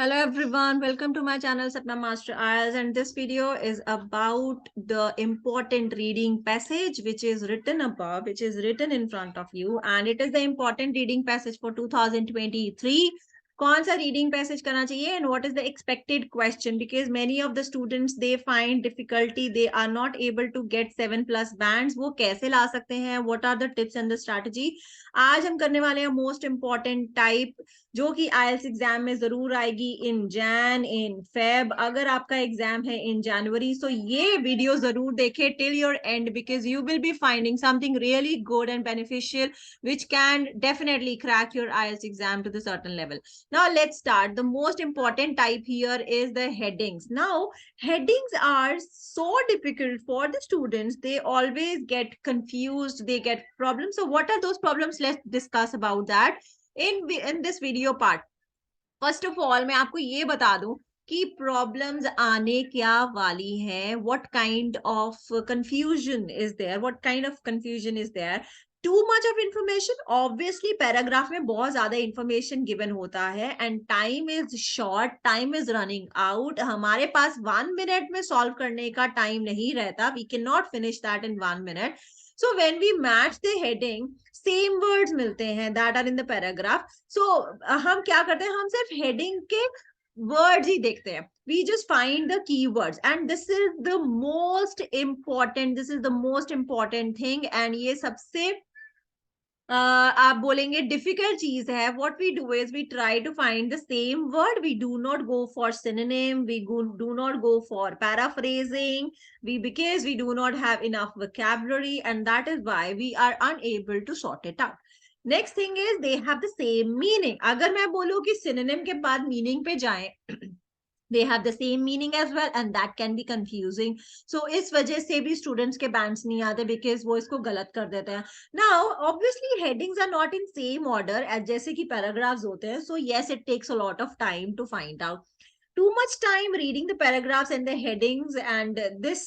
Hello everyone, welcome to my channel Sapna Master IELTS, and this video is about the important reading passage which is written above, which is written in front of you, and it is the important reading passage for 2023. कौन सा reading passage करना चाहिए and what is the expected question, because many of the students they find difficulty, they are not able to get 7+ bands. वो कैसे ला सकते हैं? What are the tips and the strategy? आज हम करने वाले हैं most important type जो कि आईएलटीएस एग्जाम में जरूर आएगी इन जैन इन फेब। अगर आपका एग्जाम है इन जनवरी, सो ये वीडियो जरूर देखें till your and, because you will be finding something really good and beneficial which can definitely crack your IELTS exam to the certain level. Now let's start. The most important type here is the headings. Now headings are so difficult for the students. They always get confused, they get problems. So what are those problems? Let's discuss about that in this video part. First of all, मैं आपको ये बता दूं कि problems आने क्या वाली हैं. What kind of confusion is there? What kind of confusion is there? Too much of information. Obviously paragraph में बहुत ज्यादा इंफॉर्मेशन गिवन होता है and time is short, time is running out. हमारे पास 1 मिनट में सॉल्व करने का टाइम नहीं रहता. We can not finish that in 1 minute. So when we match the heading, same words मिलते हैं that are in the paragraph. So हम क्या करते हैं, हम सिर्फ heading के words ही देखते हैं. We just find the keywords and this is the most important. This is the most important thing and ये सबसे आप बोलेंगे डिफिकल्ट चीज है. What we do is we try to find the same word. We do not go for synonym, we do not go for paraphrasing, we because we do not have enough vocabulary and that is why we are unable to sort it out. Next thing is they have the same meaning. अगर मैं बोलूं कि synonym के बाद meaning पे जाएं, they have the same meaning as well and that can be confusing. So इस वजह से भी students के bands नहीं आते because वो इसको गलत कर देते हैं. Now obviously headings are not in same order as जैसे कि paragraphs होते हैं. So yes, it takes a lot of time to find out. Too much time reading the paragraphs and the headings, and this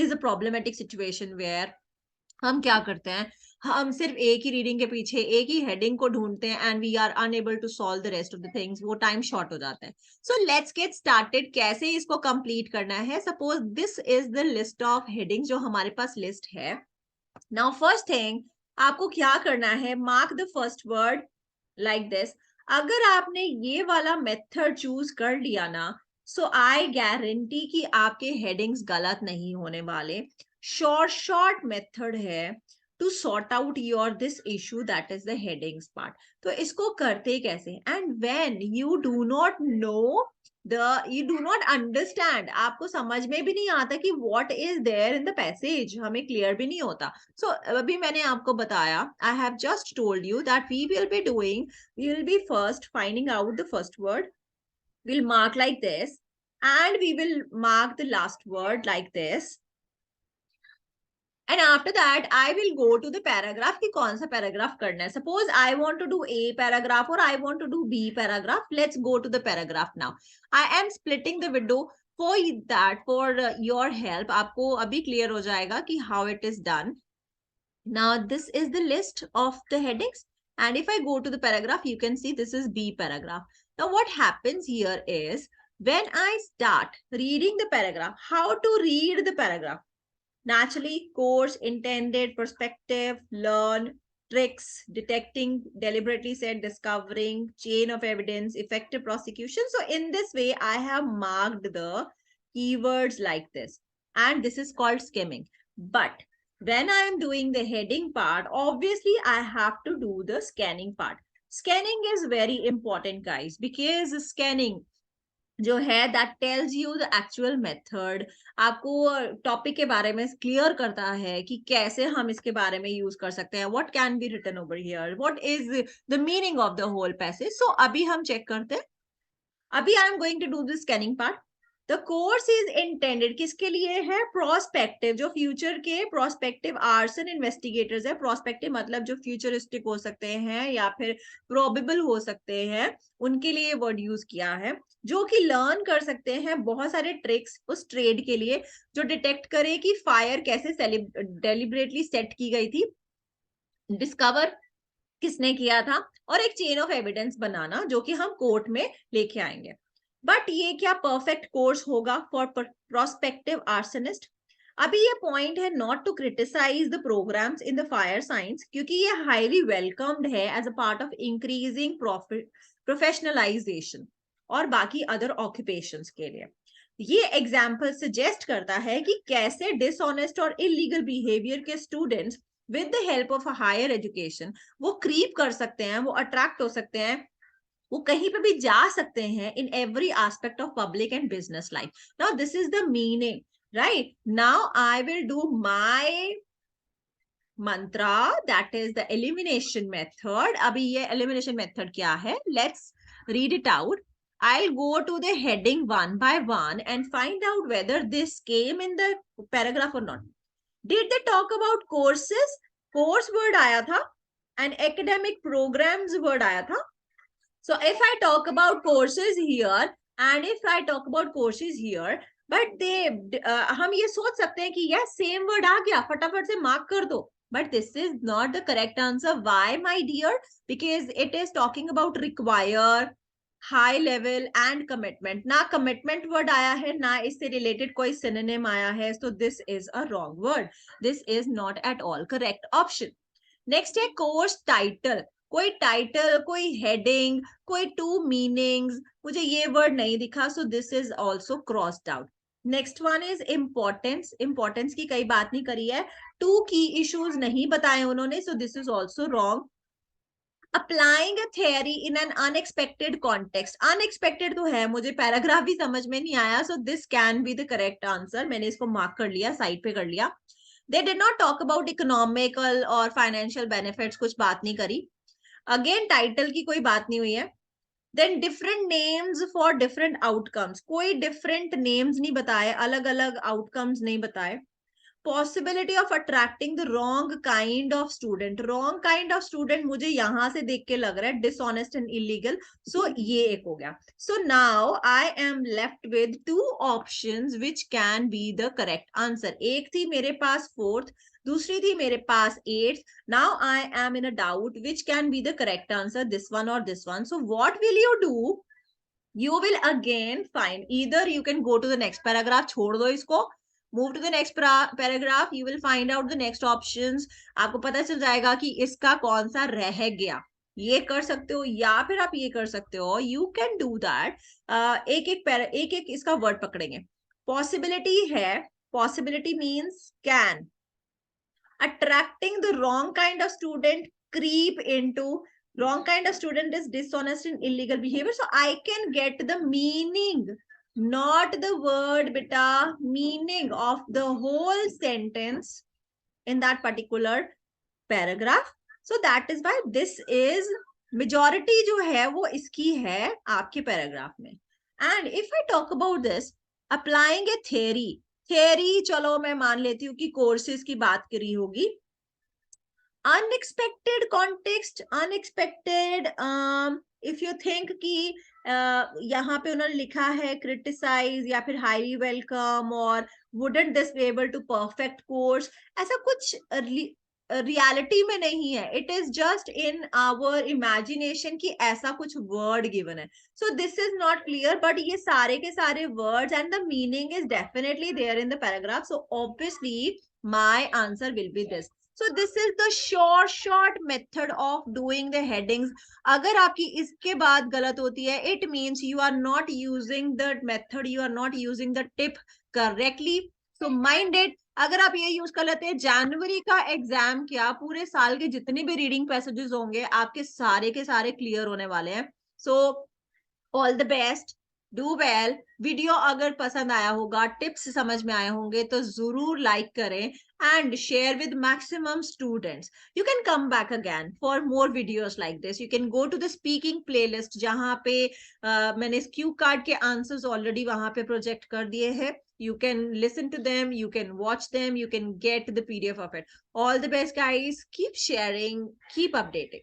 is a problematic situation where हम क्या करते हैं, हम सिर्फ एक ही रीडिंग के पीछे एक ही हेडिंग को ढूंढते हैं and we are unable to solve the rest of the things. वो टाइम शॉर्ट हो जाता है. So let's get started. कैसे इसको कंप्लीट करना है? Suppose this is the list of headings जो हमारे पास लिस्ट है. नाउ फर्स्ट थिंग आपको क्या करना है, mark the first word like this. अगर आपने ये वाला मेथड चूज कर लिया ना, सो आई गारंटी कि आपके हेडिंग्स गलत नहीं होने वाले. शॉर्ट मेथड है to sort out your this issue, that is the headings part. तो इसको करते कैसे? And when you do not know you do not understand, आपको समझ में भी नहीं आता कि what is there in the passage, हमें क्लियर भी नहीं होता. So अभी मैंने आपको बताया, I have just told you that we will be first finding out the first word. We'll mark like this and we will mark the last word like this. And after that, I will go to the paragraph कि कौन सा paragraph करना है. Suppose I want to do A paragraph or I want to do B paragraph. Let's go to the paragraph now. I am splitting the window for that, for your help. आपको अभी clear हो जाएगा कि how it is done. Now this is the list of the headings. And if I go to the paragraph, you can see this is B paragraph. Now what happens here is when I start reading the paragraph, how to read the paragraph? Naturally, course, intended, perspective, learn, tricks, detecting, deliberately said, discovering, chain of evidence, effective prosecution. So in this way, I have marked the keywords like this. And this is called skimming. But when I am doing the heading part, obviously I have to do the scanning part. Scanning is very important, guys, because scanning जो है that tells you the actual method, आपको topic के बारे में clear करता है कि कैसे हम इसके बारे में यूज कर सकते हैं. What can be written over here, what is the meaning of the whole passage. So अभी हम चेक करते हैं. अभी I am going to do the scanning part. The course is intended किसके लिए है? प्रोस्पेक्टिव, जो फ्यूचर के प्रोस्पेक्टिव आर्सन इन्वेस्टिगेटर्स है. प्रोस्पेक्टिव मतलब जो फ्यूचरिस्टिक हो सकते हैं या फिर प्रोबेबल हो सकते हैं, उनके लिए वर्ड यूज किया है. जो कि लर्न कर सकते हैं बहुत सारे ट्रिक्स उस ट्रेड के लिए, जो डिटेक्ट करे कि फायर कैसे डेलिबरेटली सेट की गई थी, डिस्कवर किसने किया था, और एक चेन ऑफ एविडेंस बनाना जो कि हम कोर्ट में लेके आएंगे. बट ये क्या परफेक्ट कोर्स होगा फॉर प्रोस्पेक्टिव आर्सनिस्ट? अभी ये पॉइंट है not to criticise the programmes in the fire science, क्योंकि ये हाईली वेलकम्ड है as a part of increasing professionalisation और बाकी अदर ऑक्यूपेशंस के लिए। ये एग्जाम्पल सजेस्ट करता है कि कैसे डिसऑनेस्ट और इलीगल बिहेवियर के students with the help of a higher education वो क्रीप कर सकते हैं, वो अट्रैक्ट हो सकते हैं, वो कहीं पे भी जा सकते हैं in every aspect of public and business life. Now this is the meaning, right? Now I will do my mantra, that is the elimination method. अभी ये elimination method क्या है? Let's read it out. I'll go to the heading one by one and find out whether this came in the paragraph or not. Did they talk about courses? Course word आया था and academic programs word आया था. So if I talk about courses here and if I talk about courses here, but they हम ये सोच सकते हैं कि yes same word आ गया, फटाफट से mark कर दो. But this is not the correct answer. Why, my dear? Because it is talking about require, high level and commitment. ना commitment word आया है, ना इससे related कोई synonym आया है. So this is a wrong word. This is not at all correct option. Next है course title. कोई टाइटल, कोई हेडिंग, कोई टू मीनिंग्स, मुझे ये वर्ड नहीं दिखा, सो this is also crossed out. Next one is importance. Importance की कई बात नहीं करी है. टू की इश्यूज नहीं बताए उन्होंने, सो this is also wrong. Applying a theory in an unexpected context. Unexpected तो है, मुझे पैराग्राफ भी समझ में नहीं आया, so this can be the correct answer. मैंने इसको मार्क कर लिया, साइड पे कर लिया. They did not talk about economical और financial benefits, कुछ बात नहीं करी. Again title की कोई बात नहीं हुई है. Then different names for different outcomes. कोई different names नहीं बताए, अलग अलग outcomes नहीं बताए. Possibility of attracting the wrong kind of student. Wrong kind of student मुझे यहाँ से देख के लग रहा है dishonest and illegal. So ये एक हो गया. So now I am left with two options which can be the correct answer. एक थी मेरे पास fourth, दूसरी थी मेरे पास eighth. Now I am in a doubt which can be the correct answer, this one or this one. So what will you do? You will again find, either you can go to the next paragraph, छोड़ दो इसको, move to the next paragraph, you will find out the next options. आपको पता चल जाएगा कि इसका कौन सा रह गया. ये कर सकते हो या फिर आप ये कर सकते हो. You can do that. एक एक इसका वर्ड पकड़ेंगे. Possibility है, possibility means can. Attracting the wrong kind of student, creep into. Wrong kind of student is dishonest and illegal behavior. So I can get the meaning, not the word, beta, meaning of the whole sentence in that particular paragraph. So that is why this is majority जो है वो इसकी है आपके paragraph में. And if I talk about this, applying a theory. Theory चलो मैं मान लेती हूँ कि courses की बात करी होगी. Unexpected context, unexpected, if you think कि यहाँ पे उन्होंने लिखा है क्रिटिसाइज या फिर हाईली वेलकम और wouldn't this be able to perfect course, ऐसा कुछ रियलिटी में नहीं है. It is just in our imagination कि ऐसा कुछ वर्ड गिवन है. So this is not clear, but ये सारे के सारे words and the meaning is definitely there in the paragraph. So obviously my answer will be this. So this is the short method of doing the headings. अगर आपकी इसके बाद गलत होती है, it means you are not using the method, you are not using the tip correctly. So mind it. अगर आप ये यूज कर लेते हैं, जनवरी का एग्जाम क्या पूरे साल के जितने भी रीडिंग पैसेजेस होंगे आपके सारे के सारे क्लियर होने वाले हैं. So all the best. Do well. Video अगर पसंद आया होगा, टिप्स समझ में आए होंगे तो जरूर लाइक करें and share with maximum students. You can come back again for more videos like this. You can go to the speaking playlist जहाँ पे मैंने इस क्यू कार्ड के आंसर्स ऑलरेडी वहां पे प्रोजेक्ट कर दिए हैं. You can listen to them, you can watch them, you can get the PDF of it. All the best guys. Keep sharing, keep updating.